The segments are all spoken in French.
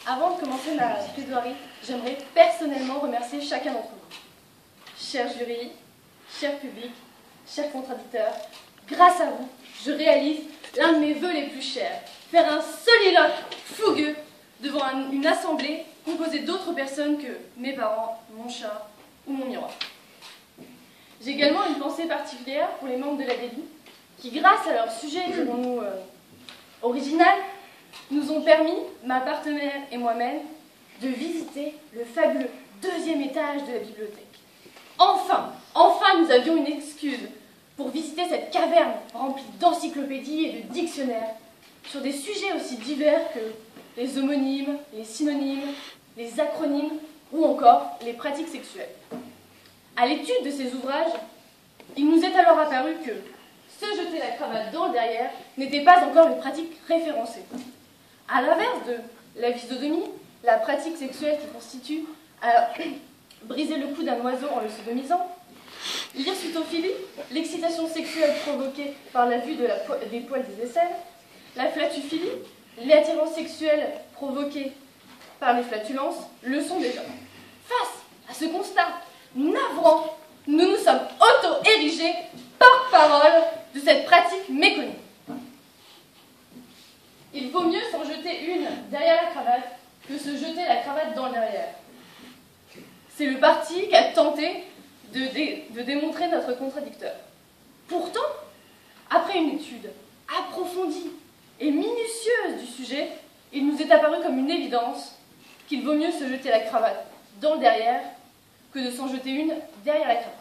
Avant de commencer ma plaidoirie, j'aimerais personnellement remercier chacun d'entre vous. Cher jury, cher public, chers contradicteurs, grâce à vous, je réalise l'un de mes vœux les plus chers, faire un soliloque fougueux devant une assemblée composée d'autres personnes que mes parents, mon chat ou mon miroir. J'ai également une pensée particulière pour les membres de la DELI qui, grâce à leur sujet, dirons-nous, original, nous ont permis, ma partenaire et moi-même, de visiter le fabuleux deuxième étage de la bibliothèque. Enfin, nous avions une excuse pour visiter cette caverne remplie d'encyclopédies et de dictionnaires sur des sujets aussi divers que les homonymes, les synonymes, les acronymes ou encore les pratiques sexuelles. À l'étude de ces ouvrages, il nous est alors apparu que se jeter la cravate dans le derrière n'était pas encore une pratique référencée. À l'inverse de la visodomie, la pratique sexuelle qui constitue à briser le cou d'un oiseau en le sodomisant, l'hirsutophilie, l'excitation sexuelle provoquée par la vue des poils des aisselles, la flatuphilie, l'attirance sexuelle provoquée par les flatulences, le sont déjà. Face à ce constat navrant, nous nous sommes auto-érigés porte-parole de cette pratique méconnue. Il vaut mieux s'en jeter une derrière la cravate que se jeter la cravate dans le derrière. C'est le parti qu'a tenté de démontrer notre contradicteur. Pourtant, après une étude approfondie et minutieuse du sujet, il nous est apparu comme une évidence qu'il vaut mieux se jeter la cravate dans le derrière que de s'en jeter une derrière la cravate.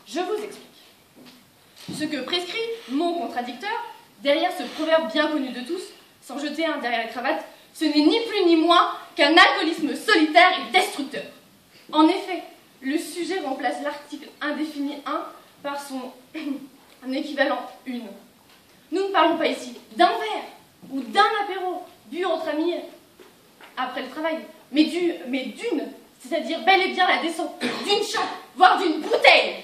Je vous explique. Ce que prescrit mon contradicteur, derrière ce proverbe bien connu de tous, s'en jeter un derrière la cravate, ce n'est ni plus ni moins qu'un alcoolisme solitaire et destructeur. En effet, le sujet remplace l'article indéfini 1 par son équivalent une. Nous ne parlons pas ici d'un verre ou d'un apéro bu entre amis après le travail, mais d'une, c'est-à-dire bel et bien la descente d'une chambre, voire d'une bouteille.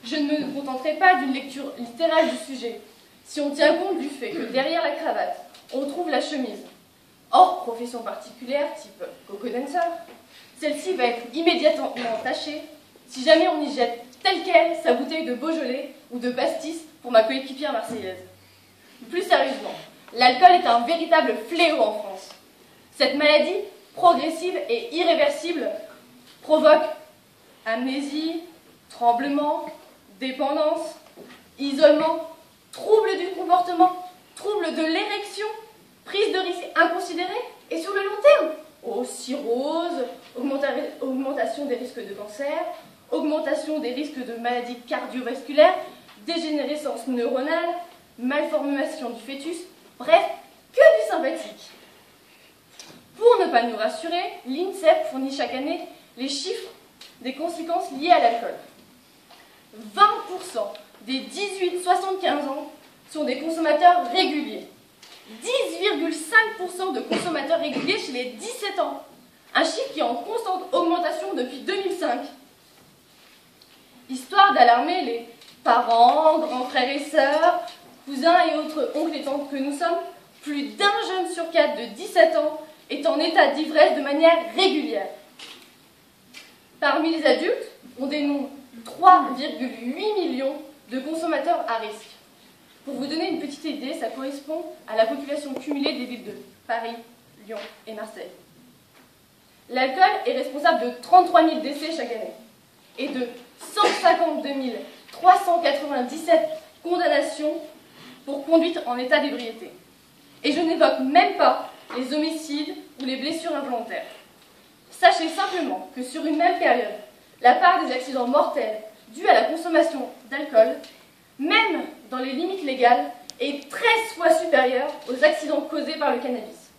Je ne me contenterai pas d'une lecture littérale du sujet, si on tient compte du fait que derrière la cravate, on trouve la chemise. Hors profession particulière, type coco-dancer, celle-ci va être immédiatement tachée si jamais on y jette telle quelle sa bouteille de Beaujolais ou de pastis pour ma coéquipière marseillaise. Plus sérieusement, l'alcool est un véritable fléau en France. Cette maladie, progressive et irréversible, provoque amnésie, tremblement, dépendance, isolement, troubles du comportement, troubles de l'érection, prise de risques inconsidérés et sur le long terme, cirrhose, augmentation des risques de cancer, augmentation des risques de maladies cardiovasculaires, dégénérescence neuronale, malformation du fœtus, bref, que du sympathique. Pour ne pas nous rassurer, l'INSEP fournit chaque année les chiffres des conséquences liées à l'alcool. 20% des 18-75 ans sont des consommateurs réguliers. 10,5% de consommateurs réguliers chez les 17 ans. Un chiffre qui est en constante augmentation depuis 2005. Histoire d'alarmer les parents, grands frères et sœurs, cousins et autres oncles et tantes que nous sommes, plus d'un jeune sur 4 de 17 ans est en état d'ivresse de manière régulière. Parmi les adultes, on dénombre 3,8 millions de consommateurs à risque. Pour vous donner une petite idée, ça correspond à la population cumulée des villes de Paris, Lyon et Marseille. L'alcool est responsable de 33 000 décès chaque année et de 152 397 condamnations pour conduite en état d'ébriété. Et je n'évoque même pas les homicides ou les blessures involontaires. Sachez simplement que sur une même période, la part des accidents mortels dus à la consommation d'alcool, même dans les limites légales, est 13 fois supérieure aux accidents causés par le cannabis.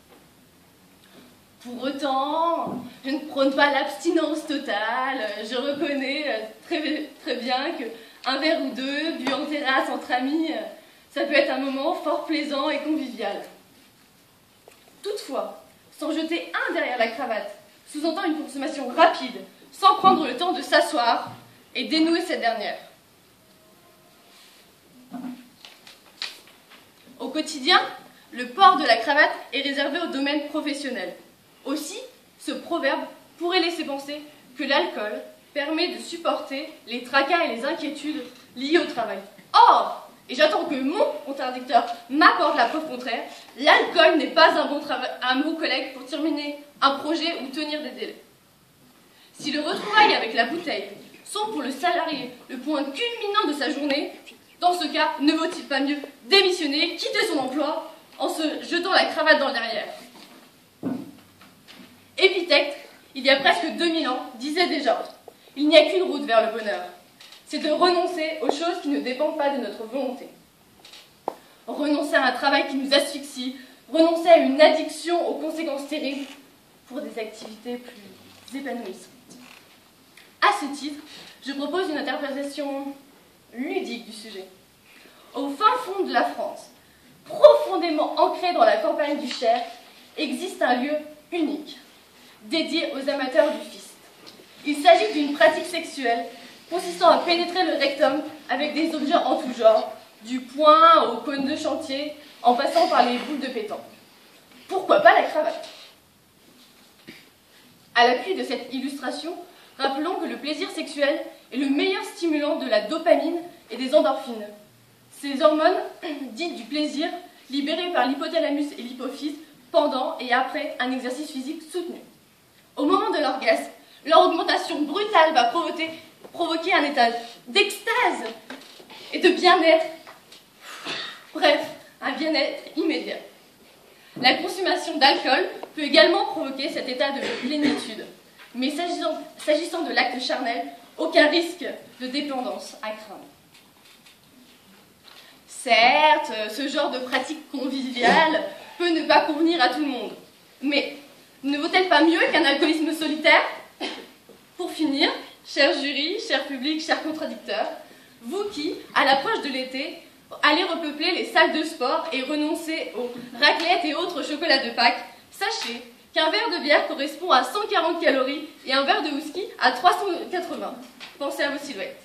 Pour autant, je ne prône pas l'abstinence totale. Je reconnais très bien qu'un verre ou deux, bu en terrasse entre amis, ça peut être un moment fort plaisant et convivial. Toutefois, s'en jeter un derrière la cravate sous-entend une consommation rapide, sans prendre le temps de s'asseoir et dénouer cette dernière. Au quotidien, le port de la cravate est réservé au domaine professionnel. Aussi, ce proverbe pourrait laisser penser que l'alcool permet de supporter les tracas et les inquiétudes liées au travail. Or, et j'attends que mon contradicteur m'apporte la preuve contraire, l'alcool n'est pas un bon collègue pour terminer un projet ou tenir des délais. Si le retrouvaille avec la bouteille sont pour le salarié le point culminant de sa journée, dans ce cas, ne vaut-il pas mieux démissionner, quitter son emploi en se jetant la cravate dans le derrière? Épictète, il y a presque 2000 ans, disait déjà « Il n'y a qu'une route vers le bonheur. C'est de renoncer aux choses qui ne dépendent pas de notre volonté. Renoncer à un travail qui nous asphyxie, renoncer à une addiction aux conséquences terribles pour des activités plus épanouissantes. » À ce titre, je propose une interprétation ludique du sujet. Au fin fond de la France, profondément ancré dans la campagne du Cher, existe un lieu unique, dédié aux amateurs du fist. Il s'agit d'une pratique sexuelle consistant à pénétrer le rectum avec des objets en tout genre, du poing au cône de chantier, en passant par les boules de pétanque. Pourquoi pas la cravate? À l'appui de cette illustration, rappelons que le plaisir sexuel est le meilleur stimulant de la dopamine et des endorphines. Ces hormones, dites du plaisir, libérées par l'hypothalamus et l'hypophyse pendant et après un exercice physique soutenu. Au moment de l'orgasme, leur augmentation brutale va provoquer un état d'extase et de bien-être. Bref, un bien-être immédiat. La consommation d'alcool peut également provoquer cet état de plénitude. Mais s'agissant de l'acte charnel, aucun risque de dépendance à craindre. Certes, ce genre de pratique conviviale peut ne pas convenir à tout le monde. Mais ne vaut-elle pas mieux qu'un alcoolisme solitaire? Pour finir, cher jury, cher public, chers contradicteurs, vous qui, à l'approche de l'été, allez repeupler les salles de sport et renoncer aux raclettes et autres chocolats de Pâques, sachez qu'un verre de bière correspond à 140 calories et un verre de whisky à 380. Pensez à vos silhouettes.